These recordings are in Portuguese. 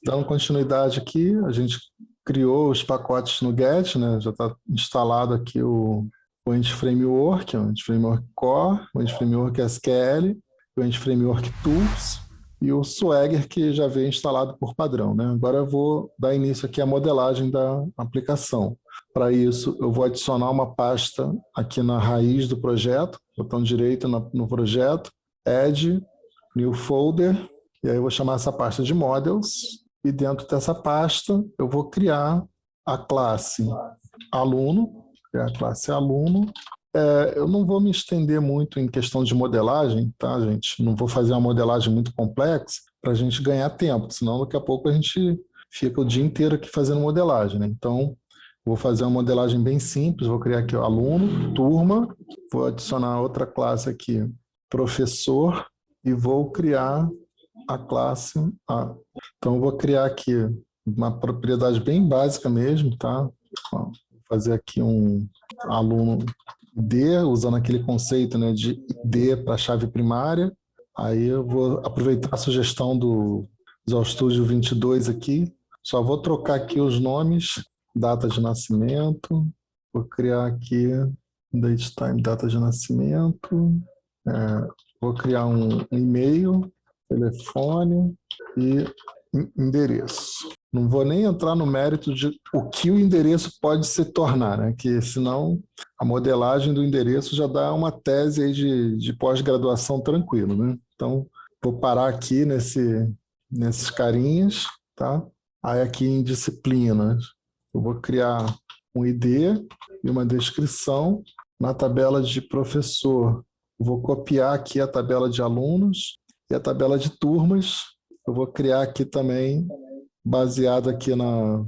Dando continuidade aqui, a gente criou os pacotes no Get, né? Já está instalado aqui o Entity Framework, o Entity Framework Core, o Entity Framework SQL, o Entity Framework Tools e o Swagger, que já veio instalado por padrão, né? Agora eu vou dar início aqui à modelagem da aplicação. Para isso, eu vou adicionar uma pasta aqui na raiz do projeto, botão direito no projeto, Add, New Folder, e aí eu vou chamar essa pasta de Models, e dentro dessa pasta eu vou criar a classe aluno, eu não vou me estender muito em questão de modelagem, tá, gente? Não vou fazer uma modelagem muito complexa para a gente ganhar tempo, senão daqui a pouco a gente fica o dia inteiro aqui fazendo modelagem, né? Então, vou fazer uma modelagem bem simples, vou criar aqui o aluno, turma, vou adicionar outra classe aqui, professor, e vou criar a classe A. Então, eu vou criar aqui uma propriedade bem básica mesmo, tá? Vou fazer aqui um aluno D, usando aquele conceito, né, de D para a chave primária. Aí eu vou aproveitar a sugestão do Visual Studio 22 aqui. Só vou trocar aqui os nomes, data de nascimento. Vou criar aqui date time, data de nascimento. Vou criar um e-mail, telefone e endereço. Não vou nem entrar no mérito de o que o endereço pode se tornar, né? Que senão a modelagem do endereço já dá uma tese aí de pós-graduação tranquilo, né? Então, vou parar aqui nesses carinhas, tá? Aí aqui em disciplinas, eu vou criar um ID e uma descrição. Na tabela de professor, eu vou copiar aqui a tabela de alunos e a tabela de turmas. Eu vou criar aqui também, baseado aqui na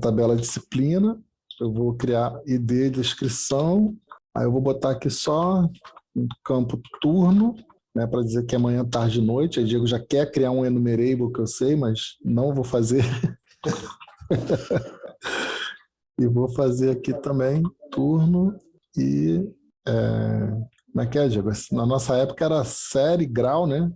tabela disciplina, eu vou criar ID, descrição, aí eu vou botar aqui só um campo turno, né, para dizer que é manhã, tarde e noite. Aí Diego já quer criar um enumerable, que eu sei, mas não vou fazer. E vou fazer aqui também turno e... como é que é, Diego? Na nossa época era série, grau, né?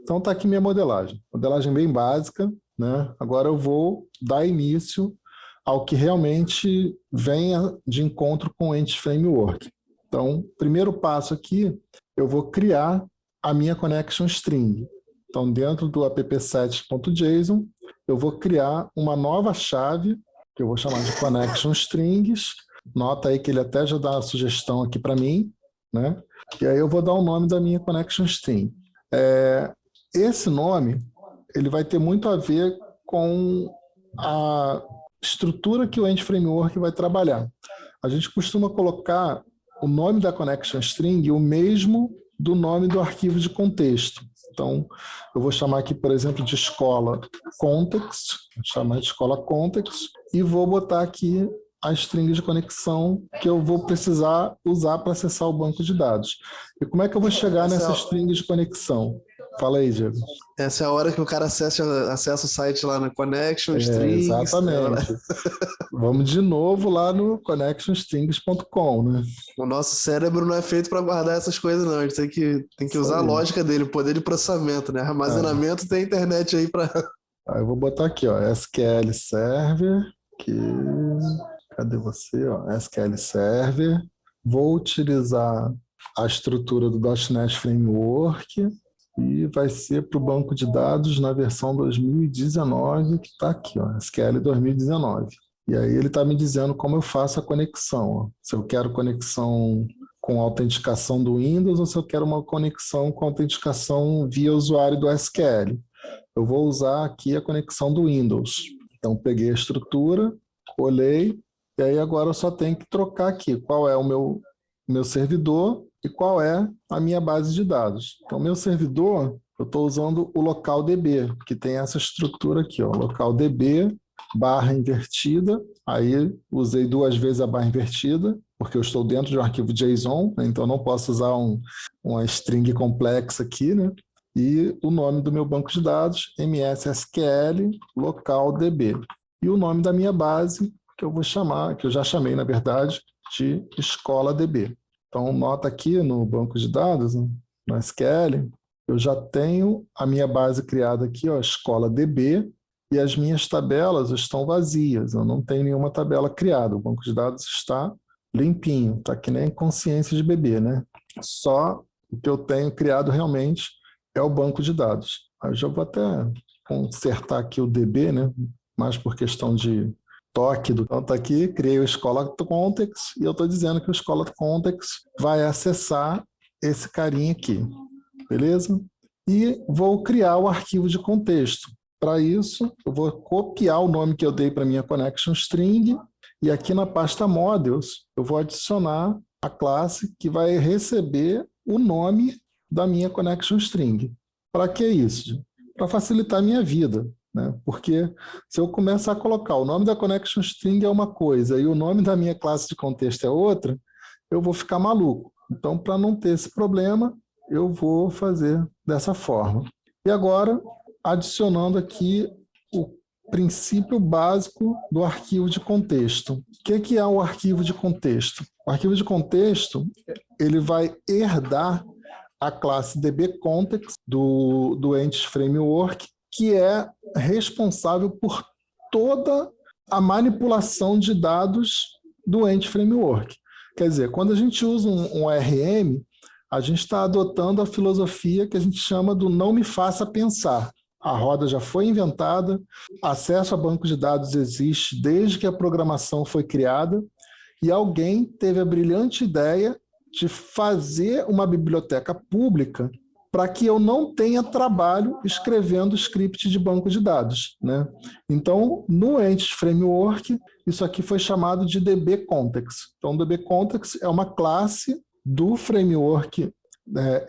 Então está aqui minha modelagem. Modelagem bem básica, né? Agora eu vou dar início ao que realmente venha de encontro com o Entity Framework. Então, primeiro passo aqui, eu vou criar a minha connection string. Então, dentro do app7.json, eu vou criar uma nova chave, que eu vou chamar de connection strings. Nota aí que ele até já dá a sugestão aqui para mim, né? E aí eu vou dar o nome da minha connection string. Esse nome, ele vai ter muito a ver com a estrutura que o Entity Framework vai trabalhar. A gente costuma colocar o nome da connection string o mesmo do nome do arquivo de contexto. Então, eu vou chamar aqui, por exemplo, de escola context, vou chamar de escola context, e vou botar aqui a string de conexão que eu vou precisar usar para acessar o banco de dados. E como é que eu vou chegar nessa string de conexão? Fala aí, Diego. Essa é a hora que o cara acessa o site lá na Connection Strings. Exatamente. Vamos de novo lá no connectionstrings.com, né? O nosso cérebro não é feito para guardar essas coisas, não. A gente tem que usar a lógica dele, o poder de processamento, né? Armazenamento tem internet aí para... Aí eu vou botar aqui, ó, SQL Server, cadê você? Ó, SQL Server. Vou utilizar a estrutura do .NET Framework e vai ser para o banco de dados na versão 2019, que está aqui, ó, SQL 2019. E aí ele está me dizendo como eu faço a conexão. Ó. Se eu quero conexão com autenticação do Windows ou se eu quero uma conexão com autenticação via usuário do SQL. Eu vou usar aqui a conexão do Windows. Então, peguei a estrutura, colei, e aí agora eu só tenho que trocar aqui qual é o meu servidor e qual é a minha base de dados. Então, meu servidor, eu estou usando o localDB, que tem essa estrutura aqui, ó, localDB, barra invertida, aí usei 2 vezes a barra invertida, porque eu estou dentro de um arquivo JSON, né, então não posso usar uma string complexa aqui, né? E o nome do meu banco de dados, MSSQL localDB. E o nome da minha base, que eu vou chamar, que eu já chamei, na verdade, de escola.db. Então, nota aqui no banco de dados, no SQL, eu já tenho a minha base criada aqui, ó, escola.db, e as minhas tabelas estão vazias, eu não tenho nenhuma tabela criada, o banco de dados está limpinho, está que nem consciência de bebê, né? Só o que eu tenho criado realmente é o banco de dados. Eu já vou até consertar aqui o DB, né? Mais por questão de toque do canto aqui, criei o Scholar Context e eu estou dizendo que o Scholar Context vai acessar esse carinha aqui, beleza? E vou criar o arquivo de contexto. Para isso, eu vou copiar o nome que eu dei para minha connection string e aqui na pasta models eu vou adicionar a classe que vai receber o nome da minha connection string. Para que isso? Para facilitar a minha vida, né? Porque se eu começar a colocar o nome da connection string é uma coisa e o nome da minha classe de contexto é outra, eu vou ficar maluco. Então, para não ter esse problema, eu vou fazer dessa forma. E agora, adicionando aqui o princípio básico do arquivo de contexto. O que é o arquivo de contexto? O arquivo de contexto, ele vai herdar a classe dbContext do Entity Framework, que é responsável por toda a manipulação de dados do Entity Framework. Quer dizer, quando a gente usa um ORM, a gente está adotando a filosofia que a gente chama do não me faça pensar. A roda já foi inventada, acesso a banco de dados existe desde que a programação foi criada, e alguém teve a brilhante ideia de fazer uma biblioteca pública para que eu não tenha trabalho escrevendo script de banco de dados, né? Então, no Entity Framework, isso aqui foi chamado de dbContext. Então, dbContext é uma classe do framework,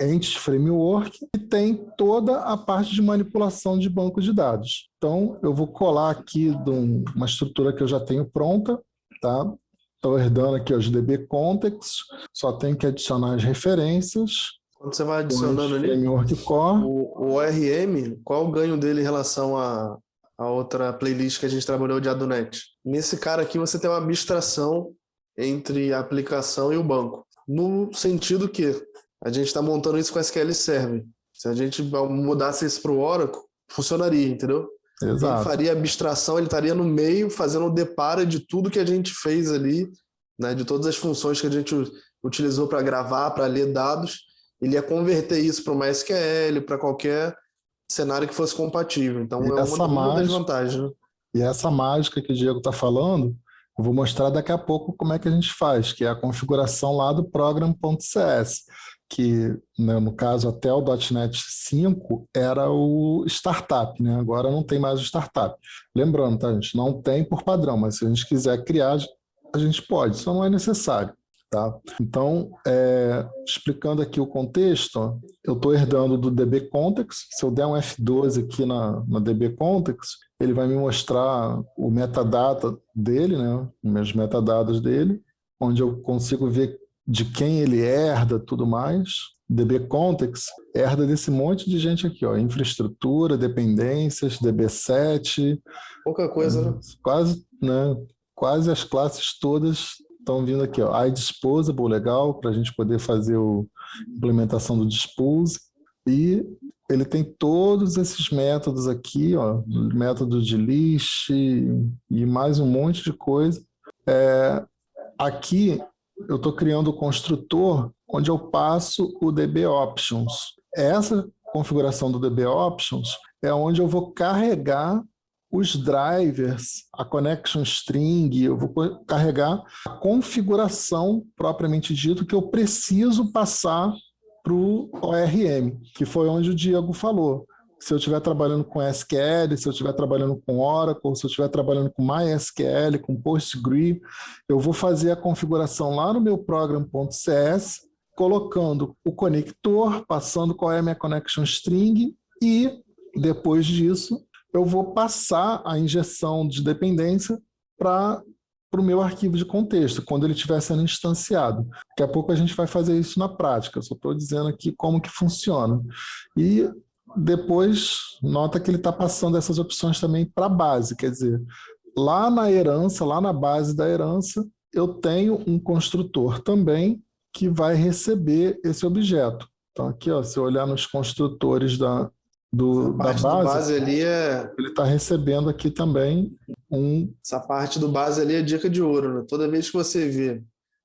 Entity Framework, que tem toda a parte de manipulação de banco de dados. Então, eu vou colar aqui de uma estrutura que eu já tenho pronta, tá? Estou herdando aqui os dbContext, só tenho que adicionar as referências. Quando você vai adicionando ali, Framework Core. o ORM, qual o ganho dele em relação a outra playlist que a gente trabalhou de Adonet? Nesse cara aqui você tem uma abstração entre a aplicação e o banco. No sentido que a gente está montando isso com SQL Server. Se a gente mudasse isso para o Oracle, funcionaria, entendeu? Exato. Ele faria abstração, ele estaria no meio fazendo o deparo de tudo que a gente fez ali, né, de todas as funções que a gente utilizou para gravar, para ler dados. Ele ia converter isso para uma SQL, para qualquer cenário que fosse compatível. Então, é uma das vantagens. Né? E essa mágica que o Diego está falando, eu vou mostrar daqui a pouco como é que a gente faz, que é a configuração lá do program.cs, que, né, no caso, até o .NET 5 era o startup, né? Agora não tem mais o startup. Lembrando, tá, gente? Não tem por padrão, mas se a gente quiser criar, a gente pode, só não é necessário. Tá? Então, explicando aqui o contexto, ó, eu estou herdando do dbContext. Se eu der um F12 aqui na dbContext, ele vai me mostrar o metadata dele, né, os meus metadados dele, onde eu consigo ver de quem ele herda, tudo mais. dbContext herda desse monte de gente aqui, ó, infraestrutura, dependências, db7. Pouca coisa, né? Quase as classes todas estão vindo aqui, ó, iDisposable, legal, para a gente poder fazer a implementação do Dispose. E ele tem todos esses métodos aqui, ó, método de list e mais um monte de coisa. Aqui eu estou criando o construtor onde eu passo o dbOptions. Essa configuração do dbOptions é onde eu vou carregar os drivers, a connection string, eu vou carregar a configuração propriamente dito que eu preciso passar para o ORM, que foi onde o Diego falou. Se eu estiver trabalhando com SQL, se eu estiver trabalhando com Oracle, se eu estiver trabalhando com MySQL, com PostgreSQL, eu vou fazer a configuração lá no meu program.cs, colocando o conector, passando qual é a minha connection string e, depois disso, eu vou passar a injeção de dependência para o meu arquivo de contexto, quando ele estiver sendo instanciado. Daqui a pouco a gente vai fazer isso na prática, só estou dizendo aqui como que funciona. E depois, nota que ele está passando essas opções também para a base, quer dizer, lá na herança, lá na base da herança, eu tenho um construtor também que vai receber esse objeto. Então aqui, ó, se eu olhar nos construtores da A da parte do base, base ali ele está recebendo aqui também essa parte do base ali é dica de ouro, né? Toda vez que você vê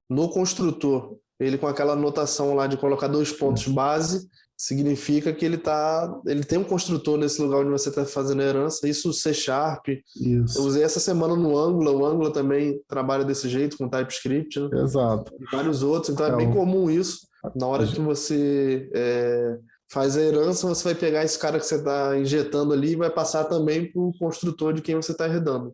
no construtor ele com aquela anotação lá de colocar 2 pontos base, significa que ele tem um construtor nesse lugar onde você está fazendo a herança, isso C Sharp. Eu isso, usei essa semana no Angular, o Angular também trabalha desse jeito, com TypeScript, né? exato. E vários outros, então é bem Então, comum isso. Na hora que você faz a herança, você vai pegar esse cara que você está injetando ali e vai passar também para o construtor de quem você está herdando.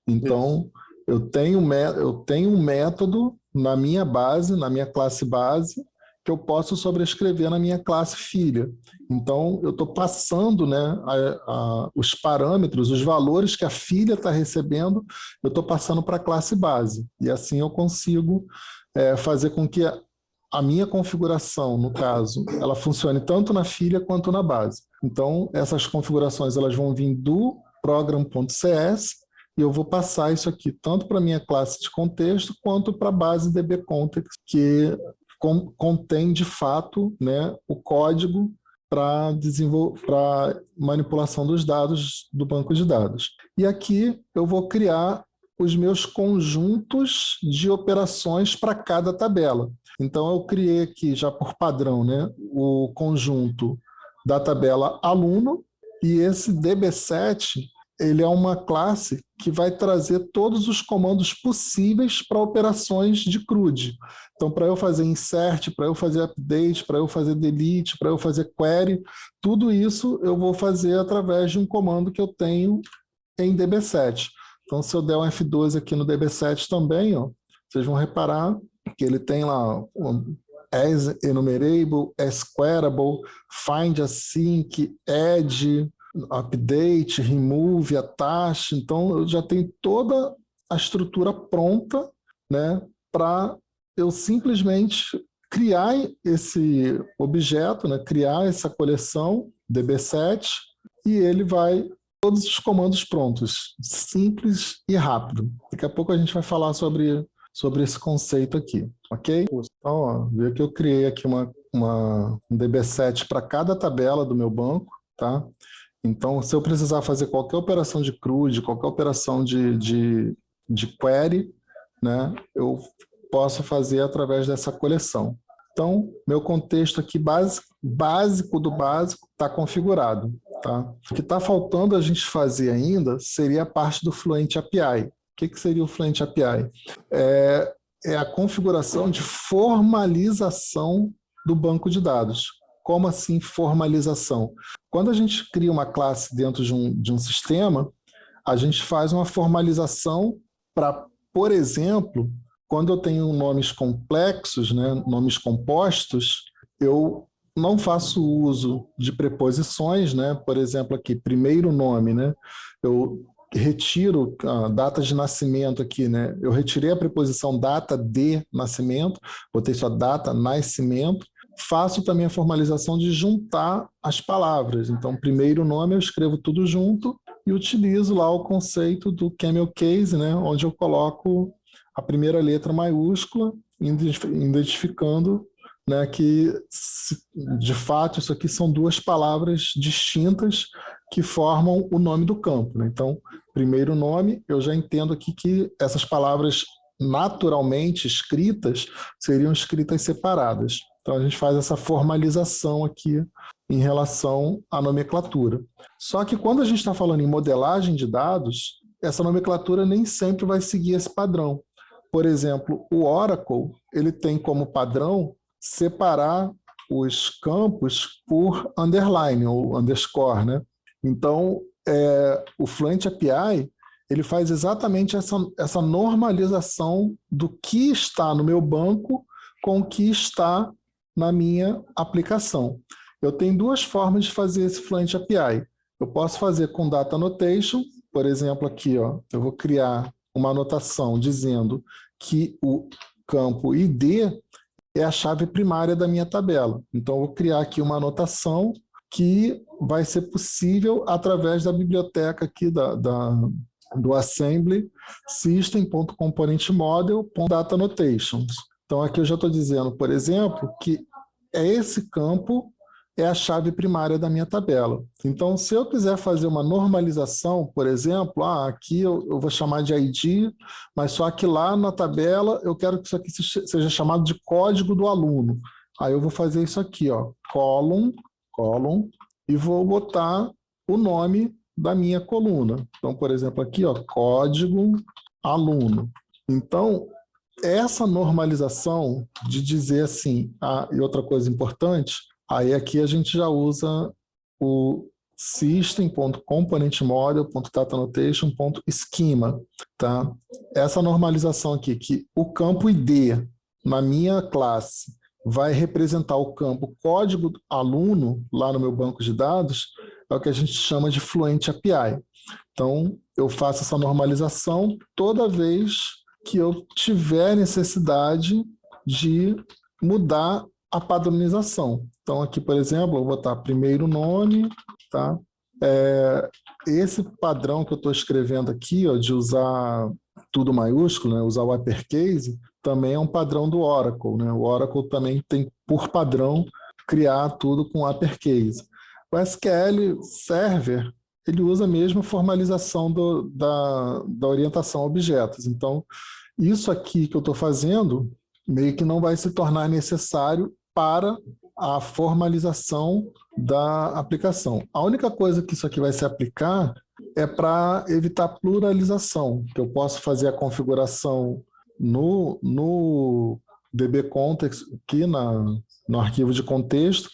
então eu tenho um método na minha base, na minha classe base, que eu posso sobrescrever na minha classe filha. Então, eu estou passando, né, os parâmetros, os valores que a filha está recebendo, eu estou passando para a classe base. E assim eu consigo fazer com que a minha configuração, no caso, ela funcione tanto na filha quanto na base. Então, essas configurações elas vão vir do program.cs e eu vou passar isso aqui tanto para a minha classe de contexto quanto para a base dbContext, que contém, de fato, né, o código para manipulação dos dados do banco de dados. E aqui eu vou criar os meus conjuntos de operações para cada tabela. Então, eu criei aqui, já por padrão, né, o conjunto da tabela aluno, e esse db7 ele é uma classe que vai trazer todos os comandos possíveis para operações de CRUD. Então, para eu fazer insert, para eu fazer update, para eu fazer delete, para eu fazer query, tudo isso eu vou fazer através de um comando que eu tenho em db7. Então, se eu der um F12 aqui no db7 também, ó, vocês vão reparar que ele tem lá as enumerable, as queryable, find async, add, update, remove, attach. Então, eu já tenho toda a estrutura pronta, né, para eu simplesmente criar esse objeto, né, criar essa coleção db7 e ele vai todos os comandos prontos, simples e rápido. Daqui a pouco a gente vai falar sobre esse conceito aqui, ok? Então, ó, vê que eu criei aqui um db7 para cada tabela do meu banco, tá? Então, se eu precisar fazer qualquer operação de CRUD, qualquer operação de query, né, eu posso fazer através dessa coleção. Então, meu contexto aqui básico do básico está configurado. Tá? O que está faltando a gente fazer ainda seria a parte do Fluent API. O que seria o Fluent API? É a configuração de formalização do banco de dados. Como assim formalização? Quando a gente cria uma classe dentro de um sistema, a gente faz uma formalização para, por exemplo, quando eu tenho nomes complexos, né, nomes compostos, eu não faço uso de preposições, né? Por exemplo, aqui, primeiro nome, né? Eu retiro a data de nascimento aqui, né? Eu retirei a preposição data de nascimento, botei só data nascimento. Faço também a formalização de juntar as palavras. Então, primeiro nome eu escrevo tudo junto e utilizo lá o conceito do camel case, né? Onde eu coloco a primeira letra maiúscula, identificando, né, que, de fato, isso aqui são duas palavras distintas que formam o nome do campo. Né? Então, primeiro nome, eu já entendo aqui que essas palavras naturalmente escritas seriam escritas separadas. Então, a gente faz essa formalização aqui em relação à nomenclatura. Só que quando a gente está falando em modelagem de dados, essa nomenclatura nem sempre vai seguir esse padrão. Por exemplo, o Oracle, ele tem como padrão separar os campos por underline ou underscore, né? Então, o Fluent API, ele faz exatamente essa normalização do que está no meu banco com o que está na minha aplicação. Eu tenho duas formas de fazer esse Fluent API. Eu posso fazer com Data Annotation, por exemplo, aqui, ó, eu vou criar uma anotação dizendo que o campo ID é a chave primária da minha tabela. Então, eu vou criar aqui uma anotação que vai ser possível através da biblioteca aqui do assembly system.componentModel.dataAnnotations. Então, aqui eu já estou dizendo, por exemplo, que é esse campo é a chave primária da minha tabela. Então, se eu quiser fazer uma normalização, por exemplo, aqui eu vou chamar de ID, mas só que lá na tabela eu quero que isso aqui seja chamado de código do aluno. Aí eu vou fazer isso aqui, ó, column, e vou botar o nome da minha coluna. Então, por exemplo, aqui, ó, código aluno. Então, essa normalização de dizer assim, e outra coisa importante, aí aqui a gente já usa o system.componentModel.dataNotation.schema, tá? Essa normalização aqui, que o campo ID na minha classe vai representar o campo código aluno lá no meu banco de dados, é o que a gente chama de Fluent API. Então, eu faço essa normalização toda vez que eu tiver necessidade de mudar a padronização. Então, aqui, por exemplo, eu vou botar primeiro nome, tá? Esse padrão que eu estou escrevendo aqui, ó, de usar tudo maiúsculo, né, usar o uppercase, também é um padrão do Oracle, né? O Oracle também tem, por padrão, criar tudo com uppercase. O SQL Server, ele usa a mesma formalização da orientação a objetos. Então, isso aqui que eu estou fazendo, meio que não vai se tornar necessário para a formalização da aplicação. A única coisa que isso aqui vai se aplicar é para evitar pluralização, que eu posso fazer a configuração no DB Context, aqui no arquivo de contexto,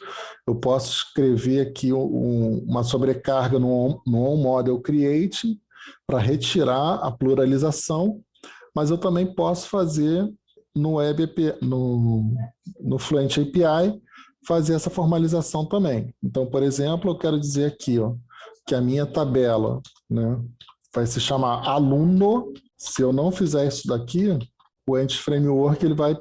eu posso escrever aqui uma sobrecarga no onModel Create para retirar a pluralização, mas eu também posso fazer no Fluent API, fazer essa formalização também. Então, por exemplo, eu quero dizer aqui, ó, que a minha tabela, né, vai se chamar aluno. Se eu não fizer isso daqui, o Entity Framework ele vai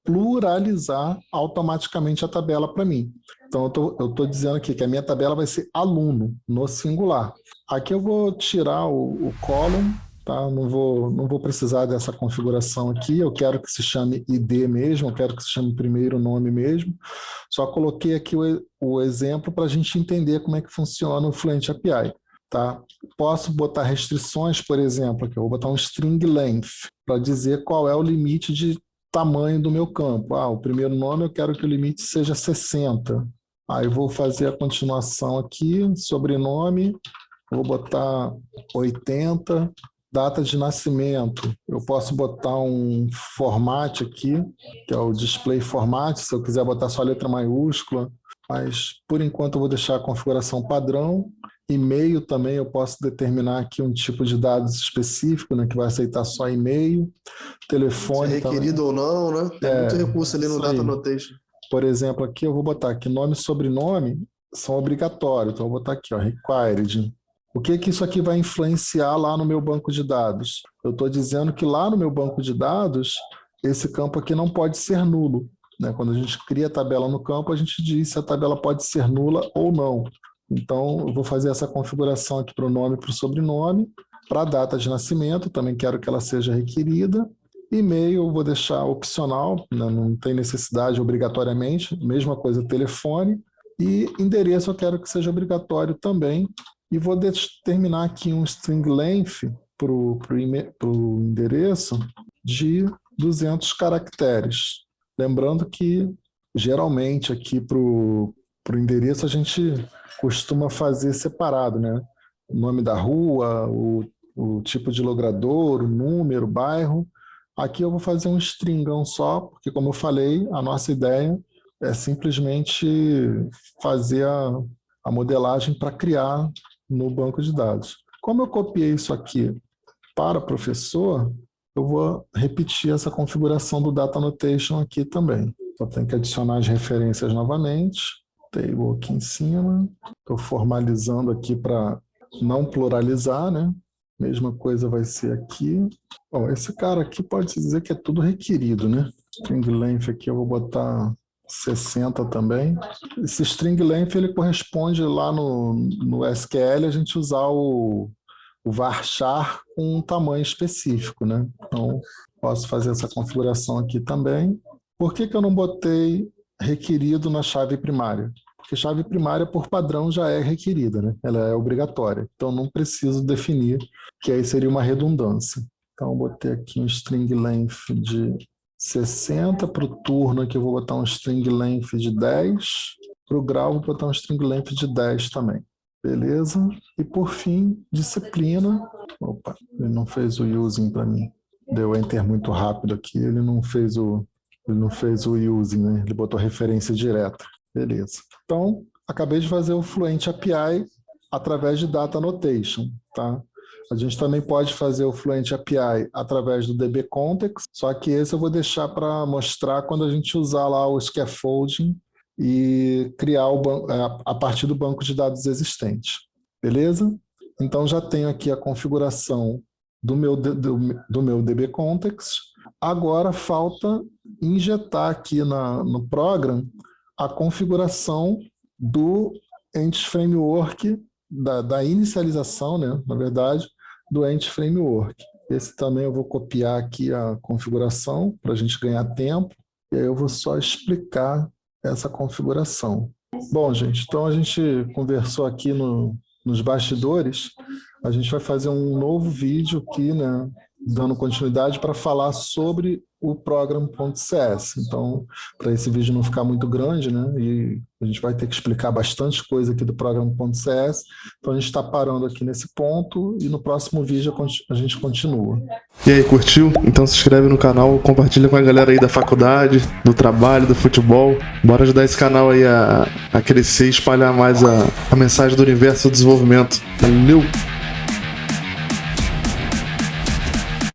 pluralizar automaticamente a tabela para mim. Então, eu estou dizendo aqui que a minha tabela vai ser aluno, no singular. Aqui eu vou tirar o column, tá? Não vou precisar dessa configuração aqui, eu quero que se chame ID mesmo, eu quero que se chame primeiro nome mesmo. Só coloquei aqui o exemplo para a gente entender como é que funciona o Fluent API. Tá? Posso botar restrições, por exemplo, aqui eu vou botar um string length para dizer qual é o limite de tamanho do meu campo. O primeiro nome eu quero que o limite seja 60. Aí vou fazer a continuação aqui, sobrenome, vou botar 80, data de nascimento. Eu posso botar um format aqui, que é o display format, se eu quiser botar só letra maiúscula, mas por enquanto eu vou deixar a configuração padrão. E-mail também eu posso determinar aqui um tipo de dados específico, né, que vai aceitar só e-mail. Telefone se é requerido também. ou não, né? Tem muito recurso ali no Data Annotation. Por exemplo, aqui eu vou botar aqui nome e sobrenome são obrigatórios. Então eu vou botar aqui, ó, required. O que isso aqui vai influenciar lá no meu banco de dados? Eu estou dizendo que lá no meu banco de dados, esse campo aqui não pode ser nulo, né? Quando a gente cria a tabela no campo, a gente diz se a tabela pode ser nula ou não. Então, eu vou fazer essa configuração aqui para o nome e para o sobrenome. Para a data de nascimento, também quero que ela seja requerida. E-mail eu vou deixar opcional, né? Não tem necessidade obrigatoriamente. Mesma coisa, telefone. E endereço eu quero que seja obrigatório também. E vou determinar aqui um string length para o endereço de 200 caracteres. Lembrando que, geralmente, aqui para o endereço a gente costuma fazer separado, né? O nome da rua, o tipo de logrador, o número, o bairro. Aqui eu vou fazer um stringão só, porque como eu falei, a nossa ideia é simplesmente fazer a modelagem para criar no banco de dados. Como eu copiei isso aqui para professor, eu vou repetir essa configuração do Data Annotation aqui também. Só tenho que adicionar as referências novamente. Table aqui em cima. Estou formalizando aqui para não pluralizar, né? Mesma coisa vai ser aqui. Bom, esse cara aqui pode dizer que é tudo requerido, né? String length aqui eu vou botar 60 também. Esse string length ele corresponde lá no SQL a gente usar o varchar com um tamanho específico, né? Então, posso fazer essa configuração aqui também. Por que eu não botei requerido na chave primária? porque chave primária, por padrão, já é requerida, né? Ela é obrigatória. Então, não preciso definir, que aí seria uma redundância. Então, eu botei aqui um string length de 60. Para o turno aqui, eu vou botar um string length de 10. Para o grau, vou botar um string length de 10 também. Beleza? E, por fim, disciplina. Opa, ele não fez o using para mim. Deu enter muito rápido aqui, ele não fez o using, né? Ele botou referência direta. Beleza. Então, acabei de fazer o Fluent API através de Data Annotation, tá? A gente também pode fazer o Fluent API através do DB Context, só que esse eu vou deixar para mostrar quando a gente usar lá o scaffolding e criar a partir do banco de dados existente. Beleza? Então, já tenho aqui a configuração do meu DB Context. Agora, falta injetar aqui no program a configuração do Ent Framework, da inicialização, né, na verdade, do Ent Framework. Esse também eu vou copiar aqui a configuração para a gente ganhar tempo, e aí eu vou só explicar essa configuração. Bom, gente, então a gente conversou aqui nos bastidores, a gente vai fazer um novo vídeo aqui, né, dando continuidade para falar sobre o program.cs. Então, para esse vídeo não ficar muito grande, né, e a gente vai ter que explicar bastante coisa aqui do program.cs, então a gente está parando aqui nesse ponto e no próximo vídeo a gente continua. E aí, curtiu? Então se inscreve no canal, compartilha com a galera aí da faculdade, do trabalho, do futebol. Bora ajudar esse canal aí a crescer e espalhar mais a mensagem do universo do desenvolvimento. Valeu!